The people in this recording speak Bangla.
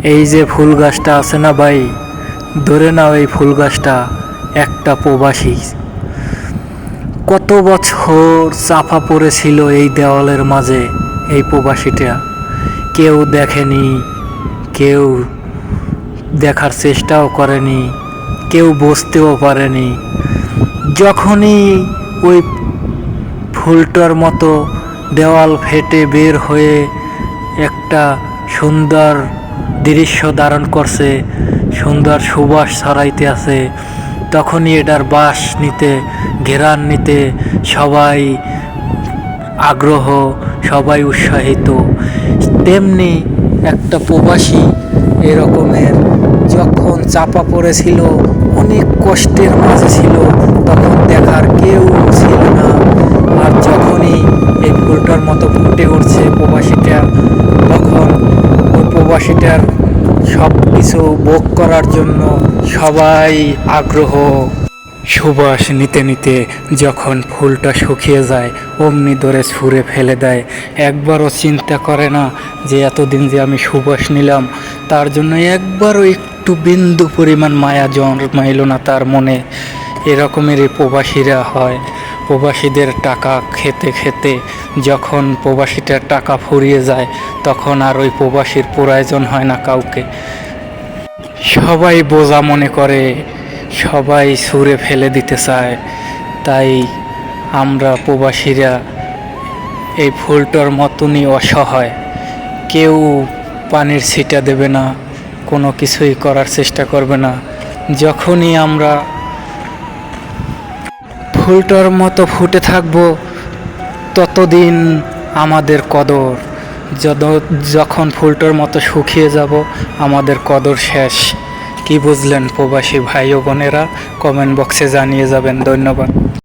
এই যে ফুল গাছটা আছে না ভাই, ধরে নাও এই ফুল গাছটা একটা প্রবাসী কত বছর চাপা পড়েছিল এই দেওয়ালের মাঝে। এই প্রবাসীটা কেউ দেখেনি, কেউ দেখার চেষ্টাও করেনি, কেউ বুঝতেও পারেনি। যখনই ওই ফুলটার মতো দেওয়াল ফেটে বের হয়ে একটা সুন্দর দৃশ্য ধারণ করছে, সুন্দর সুবাস ছড়াইতে আছে, তখনই এটার বাস নিতে, ঘেরান নিতে সবাই আগ্রহ, সবাই উৎসাহিত। তেমনি একটা প্রবাসী এরকমের যখন চাপা পড়েছিল, অনেক কষ্টের মাঝে ছিল, তখন দেখার কেউ ছিল না। আর যখনই এই ফুলটার মতো ফুটে উঠছে প্রবাসীটা, তখন ওই প্রবাসীটার সব কিছু ভোগ করার জন্য সবাই আগ্রহ। সুবাস নিতে নিতে যখন ফুলটা শুকিয়ে যায়, অমনি ধরে ছুঁড়ে ফেলে দেয়। একবারও চিন্তা করে না যে এতদিন যে আমি সুবাস নিলাম, তার জন্য একবারও একটু বিন্দু পরিমাণ মায়া জন্মাইল না তার মনে। এরকমেরই প্রবাসীরা হয়। প্রবাসীদের টাকা খেতে খেতে যখন প্রবাসীটার টাকা ফুরিয়ে যায়, তখন আর ওই প্রবাসীর প্রয়োজন হয় না কাউকে। সবাই বোঝা মনে করে, সবাই ছুঁড়ে ফেলে দিতে চায়। তাই আমরা প্রবাসীরা এই ফুলটার মতনই অসহায়। কেউ পানির ছিটা দেবে না, কোনো কিছুই করার চেষ্টা করবে না। যখনই আমরা ফুলটার মতো ফুটে থাকব, ততদিন আমাদের কদর। যখন ফুলটার মতো শুকিয়ে যাব, আমাদের কদর শেষ। কি বুঝলেন প্রবাসী ভাই ও বোনেরা? কমেন্ট বক্সে জানিয়ে যাবেন। ধন্যবাদ।